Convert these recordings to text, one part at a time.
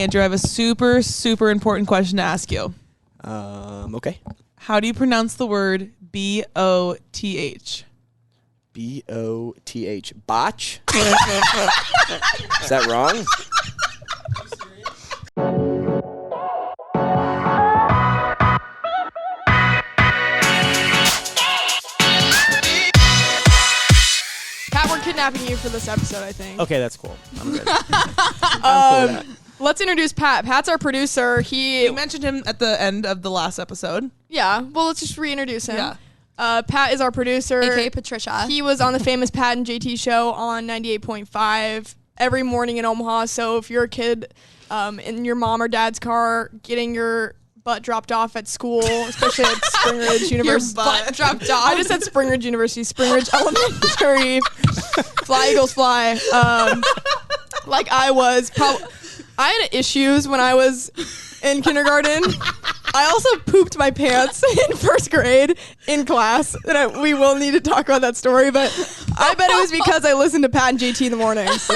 Andrew, I have a super, super important question to ask you. Okay. How do you pronounce the word B-O-T-H? B-O-T-H. Botch? Is that wrong? Pat, we're kidnapping you for this episode, I think. Okay, that's cool. I'm good. I'm cool with that. Let's introduce Pat. Pat's our producer. You mentioned him at the end of the last episode. Yeah, well, let's just reintroduce him. Yeah. Pat is our producer. AKA Patricia. He was on the famous Pat and JT show on 98.5 every morning in Omaha. So if you're a kid in your mom or dad's car getting your butt dropped off at school, especially at Spring Ridge University. Your butt dropped off? I just said Spring Ridge University, Spring Ridge Elementary. Fly, Eagles, fly. Like I was I had issues when I was in kindergarten. I also pooped my pants in first grade in class. And we will need to talk about that story, but I bet it was because I listened to Pat and JT in the mornings.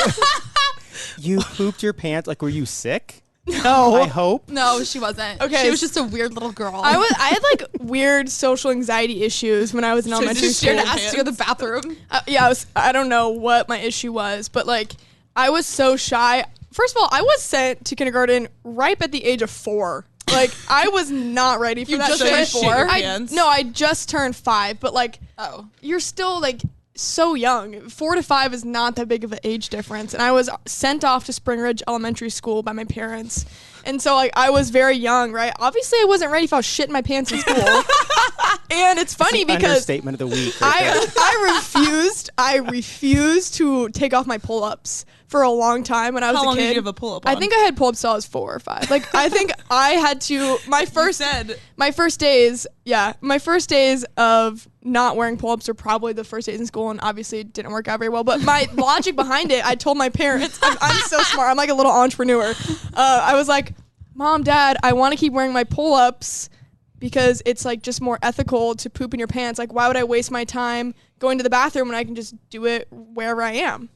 You pooped your pants? Like, were you sick? No. I hope. No, she wasn't. Okay. She was just a weird little girl. I had like weird social anxiety issues when I was in elementary She scared school. to ask to go to the bathroom. Yeah, I don't know what my issue was, but like I was so shy. First of all, I was sent to kindergarten ripe at the age of 4. Like I was not ready for that just shit. turned 4? I just turned 5, but like you're still like so young. 4 to 5 is not that big of an age difference. And I was sent off to Spring Ridge Elementary School by my parents. And so like I was very young, right? Obviously I wasn't ready if I was shitting my pants in school. And it's funny because Understatement of the week. Right I refused to take off my pull-ups for a long time when I was a kid. How long did you have a pull-up on? I think I had pull-ups till I was 4 or 5. Like I think I had to my first days of not wearing pull-ups are probably the first days in school, and obviously it didn't work out very well. But my logic behind it, I told my parents, I'm so smart. I'm like a little entrepreneur. I was like, Mom, Dad, I want to keep wearing my pull-ups because it's like just more ethical to poop in your pants. Like, why would I waste my time going to the bathroom when I can just do it wherever I am?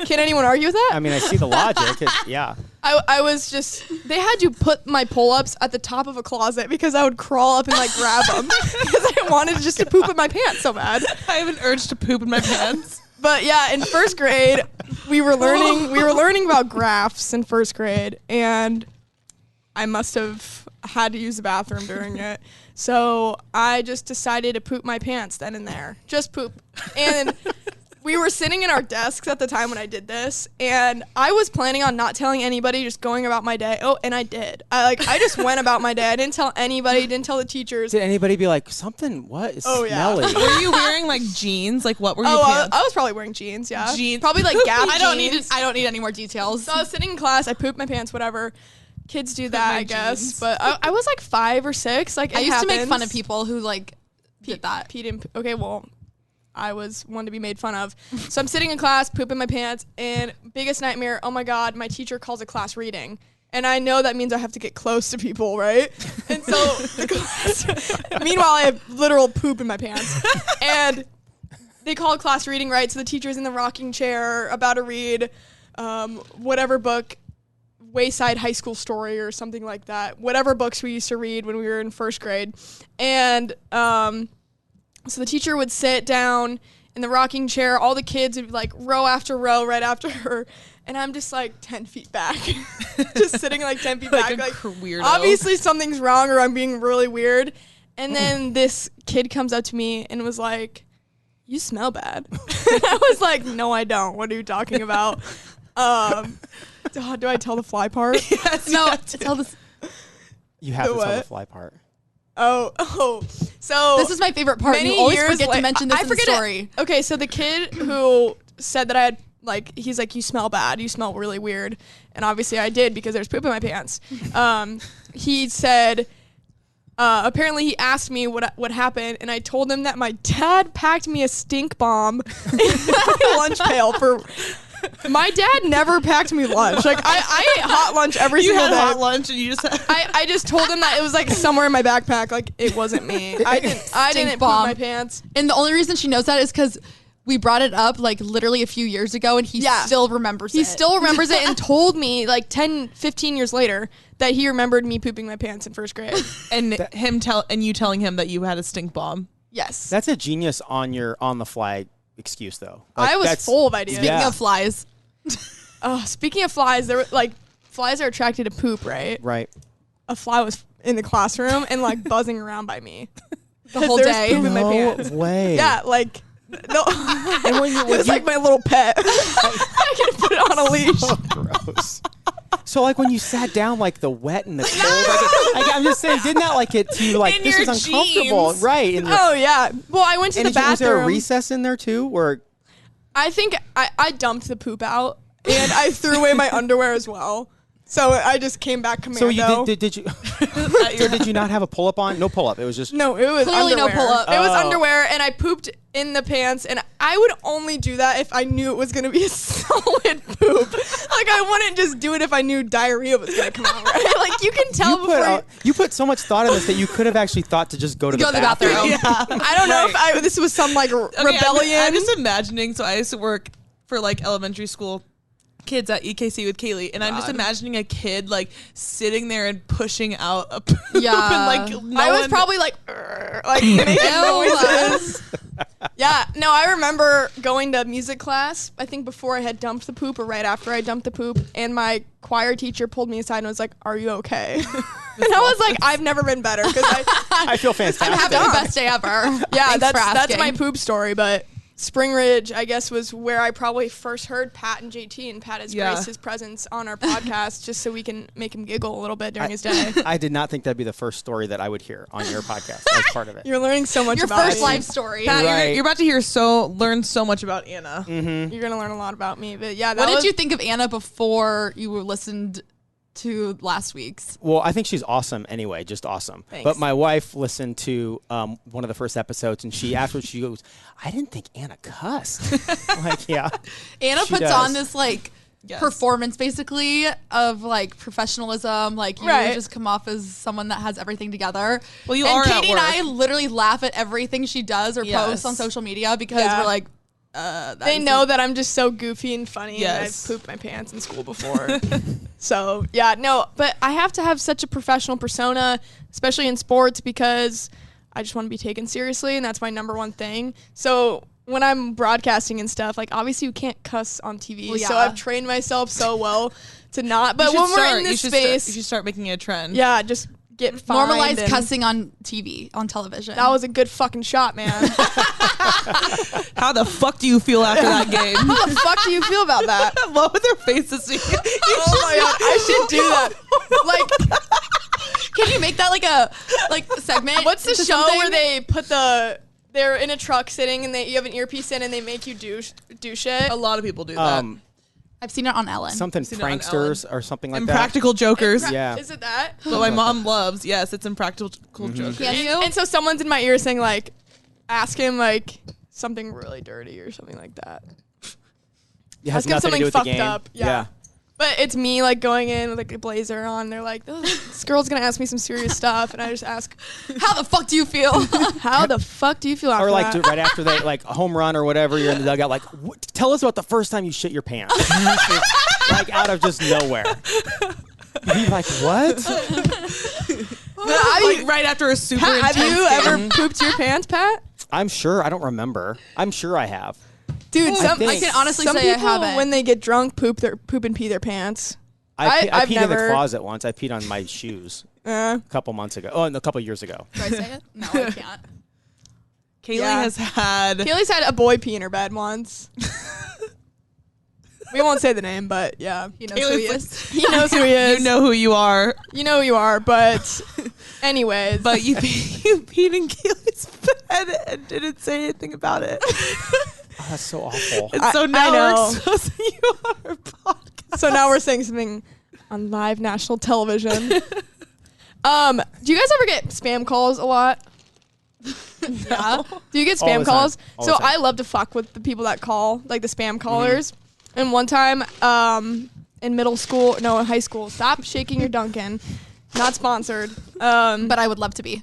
Can anyone argue with that? I mean, I see the logic. Yeah. I was just, they had to put my pull-ups at the top of a closet because I would crawl up and like grab them because I wanted just to poop in my pants so bad. I have an urge to poop in my pants. But yeah, in first grade, we were learning about graphs in first grade, and I must have had to use the bathroom during it. So I just decided to poop my pants then and there. Just poop. And we were sitting in our desks at the time when I did this, and I was planning on not telling anybody, just going about my day. Oh, and I did. I just went about my day. I didn't tell anybody, didn't tell the teachers. Did anybody be like, what is smelly? Were you wearing like jeans? Like what were your pants? I was probably wearing jeans, yeah. Jeans. Probably like Gap I don't jeans. need any more details. So I was sitting in class, I pooped my pants, whatever. Kids do that, my I guess. jeans. But I was like 5 or 6. Like I used to make happens. fun of people who like did that. Okay, well, I was one to be made fun of. So I'm sitting in class, pooping my pants, and biggest nightmare, oh my God, my teacher calls a class reading. And I know that means I have to get close to people, right? And so the class, meanwhile, I have literal poop in my pants. And they call class reading, right? So the teacher's in the rocking chair about to read whatever book, Wayside High School Story or something like that. Whatever books we used to read when we were in first grade. And so the teacher would sit down in the rocking chair. All the kids would be like row after row right after her. And I'm just like 10 feet back. Just sitting like 10 feet back. Like weirdo. Obviously something's wrong or I'm being really weird. And then this kid comes up to me and was like, "You smell bad." And I was like, "No, I don't. What are you talking about?" Do I tell the fly part? Yes, No, to. tell this. You have The to tell the what? fly part. Oh. So This is my favorite part. many You always years forget to la- mention this I in the forget it. story. Okay, so the kid who said that I had, like, he's like, "You smell bad. You smell really weird." And obviously I did because there's poop in my pants. He said, apparently he asked me what happened, and I told him that my dad packed me a stink bomb in my lunch pail for... My dad never packed me lunch. Like, I ate hot lunch every You single had day. hot lunch and you just had I just told him that it was like somewhere in my backpack. Like, it wasn't me. I didn't poop bomb. my pants. And the only reason she knows that is because we brought it up like literally a few years ago, and he still remembers it. He still remembers it and told me like 10, 15 years later that he remembered me pooping my pants in first grade. And you telling him that you had a stink bomb. Yes. That's a genius on the fly excuse though. I was full of ideas. Speaking of flies. Speaking of flies, there were like flies are attracted to poop, right? Right. A fly was in the classroom and like buzzing around by me The whole There's day. poop in my pants. way. Yeah, like no, And when it was like my little pet. I could put it on a leash. so gross. So like when you sat down, like the wet and the cold, like, I'm just saying, didn't that like get to you like In this your is uncomfortable, jeans. right? And Oh yeah. Well, I went to the bathroom. was there a recess in there too, or I think I dumped the poop out and I threw away my underwear as well. So I just came back commando. so you did you? So did you not have a pull up on? No pull up. It was just No, it was Clearly no underwear. pull-up. It was Oh. underwear, and I pooped in the pants, and I would only do that if I knew it was going to be a solid poop. Like, I wouldn't just do it if I knew diarrhea was going to come out, right? Like, you can tell before you put so much thought in this that you could have actually thought to just go to the bathroom. Yeah. I don't know if this was some, like, rebellion. I'm just imagining. So I used to work for like elementary school kids at EKC with Kaylee, and I'm just imagining a kid like sitting there and pushing out a poop. Yeah. And, like, no I was one- probably like making noises. Yeah, no, I remember going to music class, I think before I had dumped the poop or right after I dumped the poop, and my choir teacher pulled me aside and was like, "Are you okay?" And I was like, "I've never been better," because I feel fantastic. I'm having the best day ever. yeah, Thanks for that's asking. my poop story, but Spring Ridge, I guess, was where I probably first heard Pat and JT, and Pat has graced his presence on our podcast just so we can make him giggle a little bit during his day. I did not think that'd be the first story that I would hear on your podcast as part of it. You're learning so much Your about first me. life story. Pat, Right. you're about to learn so much about Anna. You're gonna learn a lot about me, but yeah. What did you think of Anna before you listened to last week's? Well, I think she's awesome anyway, just awesome. Thanks. But my wife listened to one of the first episodes, and she afterwards she goes, "I didn't think Anna cussed." Like, yeah, Anna She puts does. on this like Yes. performance basically of like professionalism. Like you Right. just come off as someone that has everything together. Well, you and are at Katie and I work. literally laugh at everything she does or Yes. posts on social media because Yeah. we're like, They know that I'm just so goofy and funny, and I've Yes. pooped my pants in school before. So yeah, no, but I have to have such a professional persona, especially in sports, because I just want to be taken seriously, and that's my number one thing. So when I'm broadcasting and stuff, like obviously you can't cuss on TV. Well, So yeah. I've trained myself so well to not. But You when should we're start- in you this should space, start, you should start making it a trend. yeah, just get fined normalize and- cussing on TV, on television. That was a good fucking shot, man. How the fuck do you feel after that game? How the fuck do you feel about that? I love their faces. Oh my god, I should do that. Like, Can you make that like a segment? what's the to show something? where they put they're in a truck sitting and you have an earpiece in and they make you do shit? A lot of people do that. I've seen it on Ellen. something Seen it on pranksters or something like that. Impractical Jokers. Yeah. Is it that? But my mom loves. Yes, it's Impractical Jokers. Can you? And so someone's in my ear saying like, ask him like something really dirty or something like that. It has Ask him nothing to something do with the fucked game. up. Yeah. But it's me like going in with like a blazer on. They're like, "Oh, this girl's gonna ask me some serious stuff, and I just ask, How the fuck do you feel? how the fuck do you feel after Or like that? right after they like a home run or whatever, you're in the dugout. Like, tell us about the first time you shit your pants. Like out of just nowhere. You'd be like, what? Like right after a super Pat, have intense you game. ever pooped your pants, Pat? I'm sure. I don't remember. I'm sure I have. Dude, some think- I can honestly some say I people haven't. when they get drunk poop and pee their pants. I I've peed in the never- closet once. I peed on my shoes a couple months ago. Oh, a couple years ago. Do I say it? No, I can't. Kaylee Yeah. has had. Kaylee's had a boy pee in her bed once. We won't say the name, but yeah, He knows who he Kaylee's is. he knows who he is. You know who you are. You know who you are. But anyways, But you peed in Kaylee's bed and didn't say anything about it. Oh, that's so awful. And so I now know. we're exposing you on our podcast. so now we're saying something on live national television. Do you guys ever get spam calls a lot? Yeah. Do you get All spam the time. calls? All So the time. I love to fuck with the people that call, like the spam callers. And one time, in high school, stop shaking your Dunkin'. Not sponsored. But I would love to be.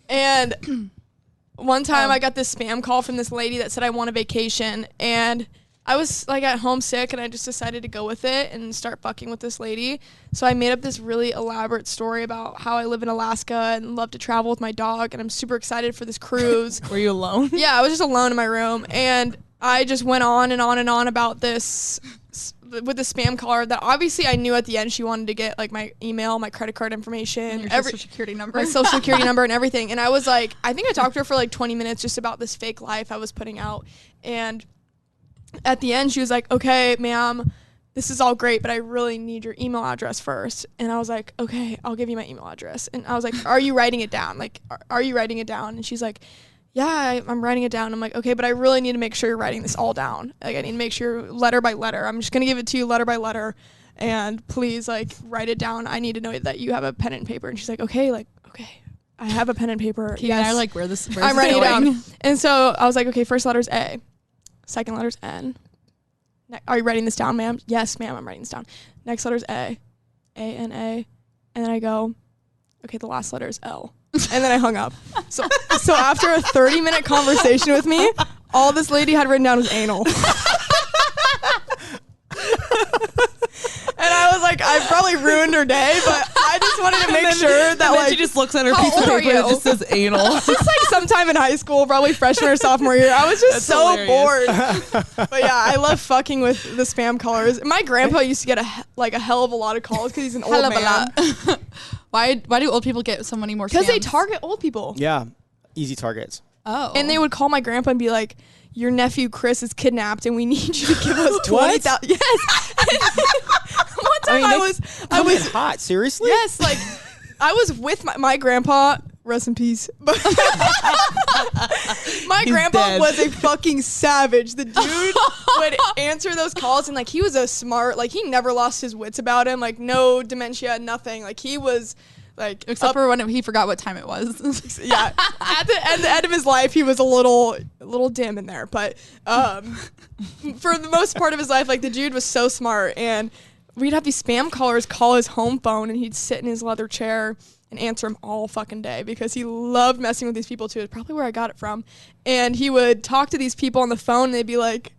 And one time I got this spam call from this lady that said I want a vacation, and I was like at home sick, and I just decided to go with it and start fucking with this lady. So I made up this really elaborate story about how I live in Alaska and love to travel with my dog, and I'm super excited for this cruise. Were you alone? Yeah, I was just alone in my room, and I just went on and on and on about this with the spam caller that obviously I knew at the end she wanted to get like my email, my credit card information, Your social security number. my social security number and everything. And I was like, I think I talked to her for like 20 minutes just about this fake life I was putting out. And at the end, she was like, okay, ma'am, this is all great, but I really need your email address first. And I was like, okay, I'll give you my email address. And I was like, are you writing it down? Like, are you writing it down? And she's like, yeah, I'm writing it down. I'm like, okay, but I really need to make sure you're writing this all down. Like, I need to make sure letter by letter. I'm just going to give it to you letter by letter. And please, like, write it down. I need to know that you have a pen and paper. And she's like, okay, I have a pen and paper. Katie yes. and I are like, where's this I'm writing it going? down. And so I was like, okay, first letter's A. Second letter's N. Are you writing this down, ma'am? Yes, ma'am, I'm writing this down. Next letter's A. A-N-A. And then I go, okay, the last letter is L. And then I hung up. So after a 30-minute conversation with me, all this lady had written down was anal. And I was like, I probably ruined her day, but I just wanted to make sure that, then like, she just looks at her how piece of old are paper and it you? just says anal. just like sometime in high school, probably freshman or sophomore year. I was just That's so hilarious. bored. But yeah, I love fucking with the spam callers. My grandpa used to get a hell of a lot of calls because he's an old Hell of a man. lot. Why do old people get so many more Because they scams? target old people. Yeah, easy targets. Oh. And they would call my grandpa and be like, your nephew Chris is kidnapped and we need you to give us 20,000. Yes. One time I was hot. Seriously? yes, like I was with my grandpa, rest in peace. But my He's grandpa dead. was a fucking savage. The dude would answer those calls and like he was a smart, like he never lost his wits about him, like no dementia, nothing. Like he was like Except for when he forgot what time it was. yeah. At the end of his life, he was a little dim in there, but for the most part of his life, like the dude was so smart, and we'd have these spam callers call his home phone, and he'd sit in his leather chair and answer them all fucking day because he loved messing with these people too. It's probably where I got it from. And he would talk to these people on the phone, and they'd be like,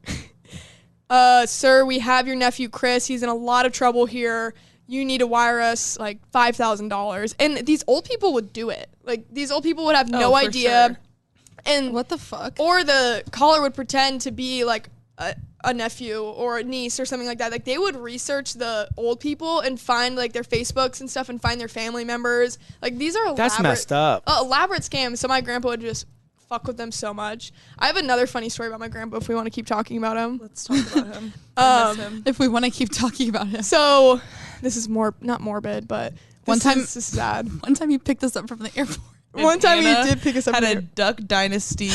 "Sir, we have your nephew Chris. He's in a lot of trouble here. You need to wire us like $5,000. And these old people would do it. Like these old people would have no for idea. sure. And What the fuck? or the caller would pretend to be like a nephew or a niece or something like that. Like they would research the old people and find like their Facebooks and stuff and find their family members. Like these are elaborate. That's messed up. Elaborate scams. So my grandpa would just fuck with them so much. I have another funny story about my grandpa if we want to keep talking about him. Let's talk about him. I miss him. If we want to keep talking about him. So this is not morbid, but One time- this is sad. One time you picked us up from the airport. And One time Anna he did pick us up. had from a the- Duck Dynasty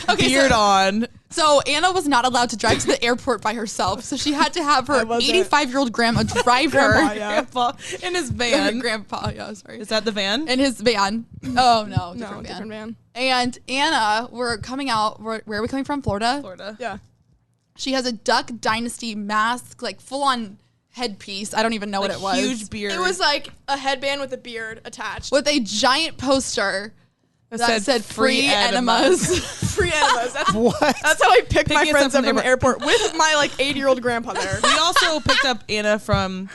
Okay, beard on. So Anna was not allowed to drive to the airport by herself, so she had to have I her wasn't. 85-year-old grandma drive Grandpa, her. yeah. Grandpa in his van. Grandpa, yeah, sorry. Is that the van? In his van. Oh, no. No, different van. And Anna, we're coming out. Where are we coming from? Florida? Florida. Yeah. She has a Duck Dynasty mask, like full-on headpiece. I don't even know Like what it was. huge beard. It was like a headband with a beard attached. With a giant poster that said said free free enemas. Free enemas. That's, What? that's how I picked my Picking us friends up up from from the the airport with my like 80-year-old grandpa there. We also picked up Anna from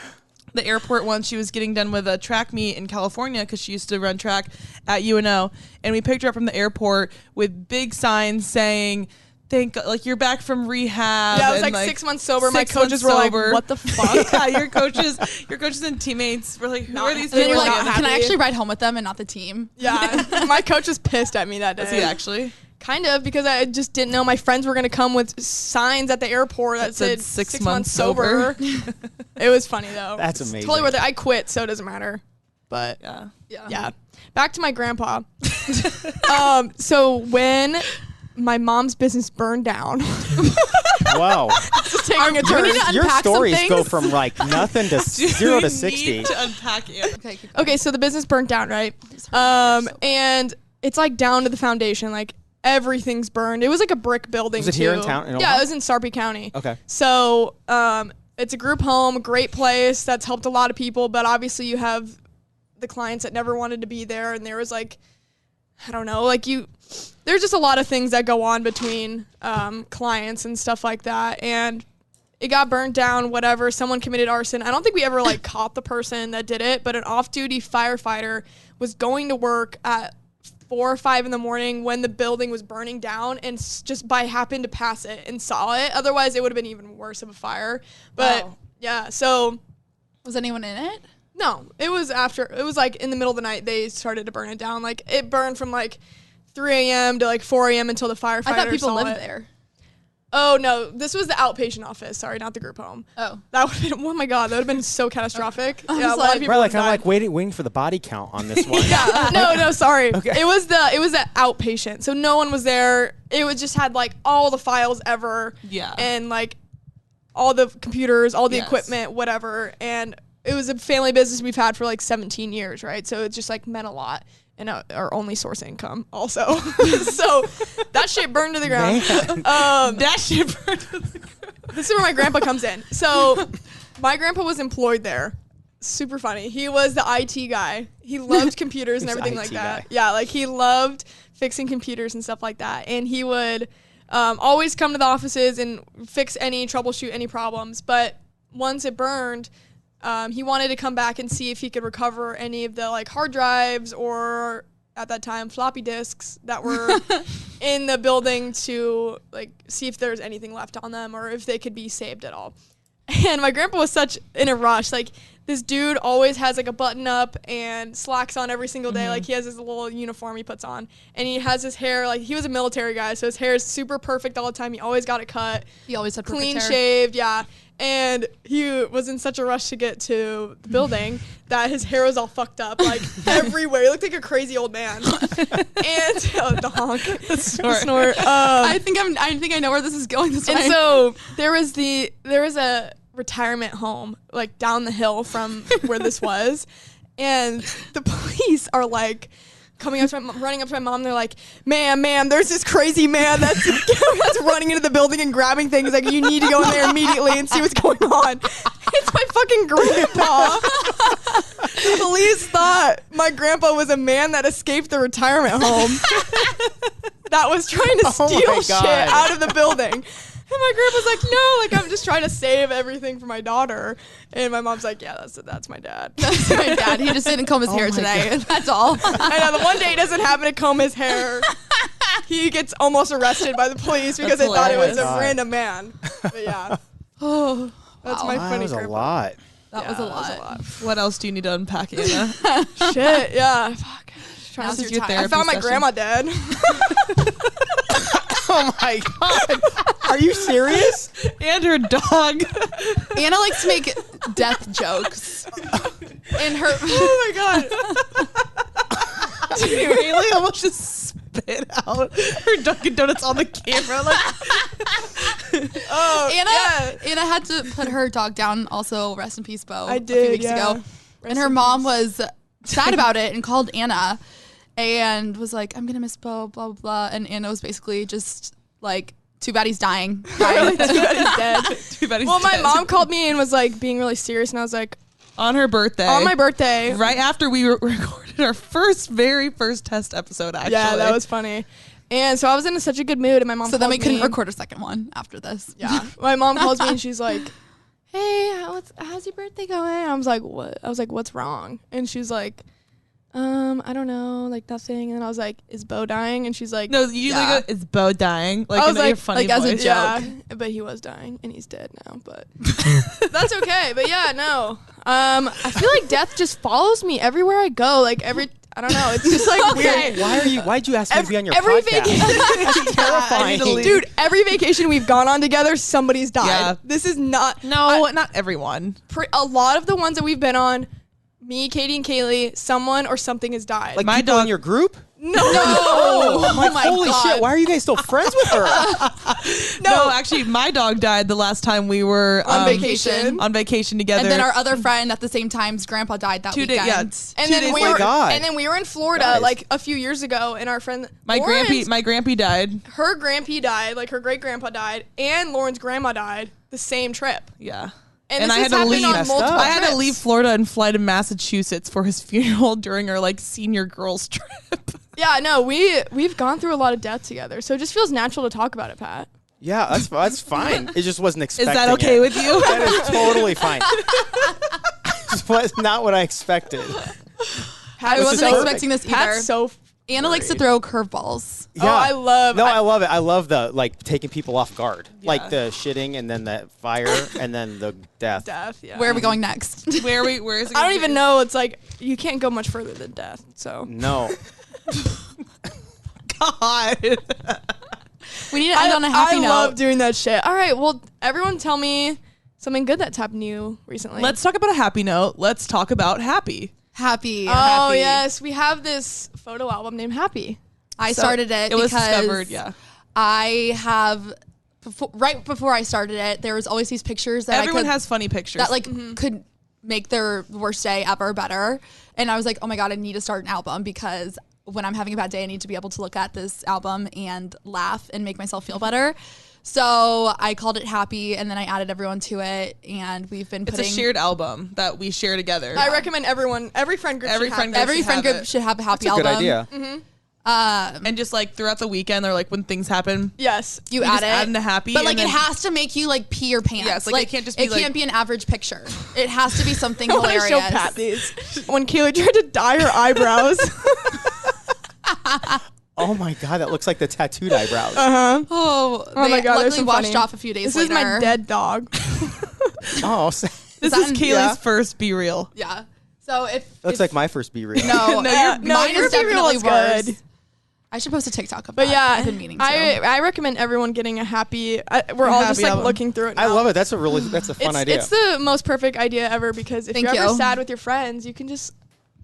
the airport once. She was getting done with a track meet in California because she used to run track at UNO. And we picked her up from the airport with big signs saying, like you're back from rehab. Yeah, I was and, like 6 months sober. My 6 coaches months were sober. like, "What the fuck?" Yeah, your coaches and teammates were like, who are these And then people? you're like, not can I happy. actually ride home with them and not the team? Yeah, my coach was pissed at me that day. Is he actually? Kind of, because I just didn't know my friends were gonna come with signs at the airport that said 6 months sober. It was funny though. That's It's amazing. Totally worth it. I quit, so it doesn't matter. But Yeah. yeah. Back to my grandpa. So when my mom's business burned down, Wow. just taking a we turn. need to Your unpack some stories go things? from like nothing to 0 to We 60. need to unpack it. Okay, keep going. Okay, so the business burnt down, right? And it's like down to the foundation, like everything's burned. It was like a brick building. Was it here in too. town, in Yeah, Omaha? it was in Sarpy County. Okay. So it's a group home, great place that's helped a lot of people, but obviously you have the clients that never wanted to be there, and there was like I don't know, like there's just a lot of things that go on between clients and stuff like that. And it got burnt down, whatever. Someone committed arson. I don't think we ever like caught the person that did it, but an off-duty firefighter was going to work at 4 or 5 in the morning when the building was burning down and just by happened to pass it and saw it. Otherwise, it would have been even worse of a fire. But yeah, so. Was anyone in it? No, it was like in the middle of the night, they started to burn it down. Like it burned from like 3 a.m. to like 4 a.m. until the firefighter I thought people saw lived it. there. Oh no, this was the outpatient office. Sorry, not the group home. Oh. That would have been, oh my God, that would have been so catastrophic. I was Yeah, a lot like- of people Right, like would've I'm died. like waiting for the body count on this one. Yeah, no, sorry. Okay. It was the outpatient, so no one was there. It was just had like all the files ever. Yeah. And like all the computers, all the Yes. equipment, whatever. And it was a family business we've had for like 17 years, right? So it just like meant a lot. And our only source of income also. So that shit burned to the ground. That shit burned to the ground. This is where my grandpa comes in. So my grandpa was employed there. Super funny. He was the IT guy. He loved computers and He's the everything like IT that. guy. Yeah, like he loved fixing computers and stuff like that. And he would always come to the offices and troubleshoot any problems. But once it burned, he wanted to come back and see if he could recover any of the like hard drives or at that time floppy disks that were in the building to like see if there's anything left on them or if they could be saved at all. And my grandpa was such in a rush. Like this dude always has like a button up and slacks on every single day. Like he has his little uniform he puts on and he has his hair, like he was a military guy. So his hair is super perfect all the time. He always got it cut. He always had perfect Clean hair. shaved, yeah. And he was in such a rush to get to the building that his hair was all fucked up, like everywhere. He looked like a crazy old man. And the honk, the snort. I think I know where this is going this way. And so there was a retirement home like down the hill from where this was, and the police are like running up to my mom. They're like, ma'am, there's this crazy man that's running into the building and grabbing things. Like, you need to go in there immediately and see what's going on. It's my fucking grandpa. The police thought my grandpa was a man that escaped the retirement home that was trying to steal shit out of the building. And my grandpa's like, no, like I'm just trying to save everything for my daughter. And my mom's like, yeah, that's my dad. That's my dad. He just didn't comb his hair today. That's all. I know, the one day he doesn't happen to comb his hair, he gets almost arrested by the police because That's they thought it was a hilarious. random man. But yeah. Oh, that's my That funny was a grandpa. lot. That was a lot. What else do you need to unpack, Anna? Shit, yeah. Fuck. Trying Now's to your your time. therapy I found my session. grandma dead. Oh my God. Are you serious? And her dog. Anna likes to make death jokes. And her Oh my god. Haley almost just spit out her Dunkin' Donuts on the camera. Like, Oh, Anna had to put her dog down. Also, rest in peace, Bo. I a few did, weeks yeah. ago. And her mom was sad about it and called Anna and was like, "I'm gonna miss Bo." Blah blah blah. And Anna was basically just like, "Too bad he's dying." Too bad he's dead. too bad he's Well, my dead. mom called me and was like being really serious, and I was like, on her birthday. on my birthday. Right after we recorded our very first test episode, actually. Yeah, that was funny. And so I was in such a good mood, and my mom So then we called couldn't me. record a second one after this. Yeah. My mom calls me and she's like, "Hey, how's your birthday going?" I was like, "What?" I was like, "What's wrong?" And she's like, I don't know, like nothing. And I was like, "Is Bo dying?" And she's like, No, you usually Yeah. go, is Bo dying? Like, I was in your like- funny like, as a voice. joke. Yeah, but he was dying and he's dead now, but that's okay. But yeah, no. I feel like death just follows me everywhere I go. Like I don't know. It's just like weird. Why'd you ask me to be on your every podcast? vacation- That's terrifying. Dude, every vacation we've gone on together, somebody's died. Yeah. This is not No, not everyone. a lot of the ones that we've been on, me, Katie, and Kaylee, someone or something has died. Like My people dog- in your group? no, Oh my holy God. shit! Why are you guys still friends with her? No, actually, my dog died the last time we were on vacation. on vacation together. And then our other friend at the same time's grandpa died that 2 days. weekend. Yeah, And 2 then days we later. were, God. and then we were in Florida Guys. like a few years ago, and our friend My Lauren's- grampy died. her grandpa died, like her great grandpa died, and Lauren's grandma died the same trip. Yeah. And, And this I has had to happened leave. on Messed multiple up. I had to trips. leave Florida and fly to Massachusetts for his funeral during our like senior girls trip. Yeah, no, we've gone through a lot of death together, so it just feels natural to talk about it, Pat. Yeah, that's fine. It just wasn't Is expecting that okay it. with you? That is totally fine. This was not what I expected. I wasn't expecting this either. Pat's so Anna likes to throw curveballs. Yeah. Oh, I love. No, I love it. I love the like taking people off guard, Yeah. like the shitting and then the fire and then the death. death. Yeah. Where are we going next? Where is it? I gonna don't be? even know. It's like you can't go much further than death. So No, God. We need to end on a happy I note. love doing that shit. All right, well, everyone tell me something good that's happened to you recently. Let's talk about a happy note. Let's talk about happy. Happy. Oh happy. yes, we have this photo album named Happy. I So started it It was because discovered, yeah. I have right before I started it, there was always these pictures that Everyone I could, has funny pictures. that like could make their worst day ever better. And I was like, oh my God, I need to start an album because when I'm having a bad day, I need to be able to look at this album and laugh and make myself feel better. So I called it Happy, and then I added everyone to it, and we've been it's putting a shared album that we share together. I recommend every friend group, Every should friend have group this. every friend have group it. should have a happy that's a album. good idea. And just like throughout the weekend or like when things happen, Yes, You we add just it, add into happy. but and like it then- has to make you like pee your pants. Yes, like, it can't just be, it like- can't be an average picture. It has to be something I want to hilarious. show Pat these. When Kaylee tried to dye her eyebrows. Oh my God, that looks like the tattooed eyebrows. Oh, Oh my God, luckily there's some washed funny. off a few days This later. is my dead dog. Oh, This that is in- Kaylee's yeah. first Be Real. Yeah. So if looks if, like my first Be Real. no, mine your is Be Real definitely is worse. good. I should post a TikTok of But that. yeah, I've been meaning to. I recommend everyone getting a happy. We're all just happy like album. looking through it now. I love it. That's a fun idea. It's the most perfect idea ever because if Thank you're ever you. sad with your friends, you can just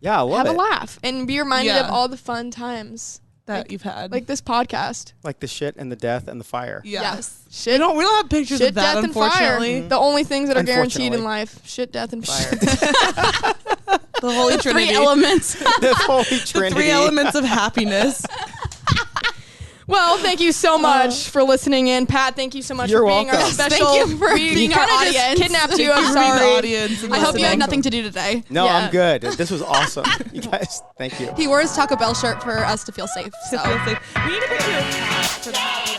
yeah, I love have it. a laugh and be reminded Yeah. of all the fun times That you've had. like this podcast. Like the shit and the death and the fire. yeah. Yes. Shit, We don't have pictures shit, of that, death, and fire. unfortunately. The only things that are guaranteed in Unfortunately. life: shit, death, and fire. The Holy Trinity. Three elements. The Holy The Trinity. three elements of happiness. Well, thank you so much for listening in, Pat. Thank you so much You're for being our welcome. special. Thank you for we being our kinda just audience. Kidnapped you. Thank I'm you for being the sorry. audience and I hope you listening. had nothing to do today. No, Yeah. I'm good. This was awesome. You guys, thank you. He wore his Taco Bell shirt for us to feel safe. So. To feel safe. We need to put you a cat for the happy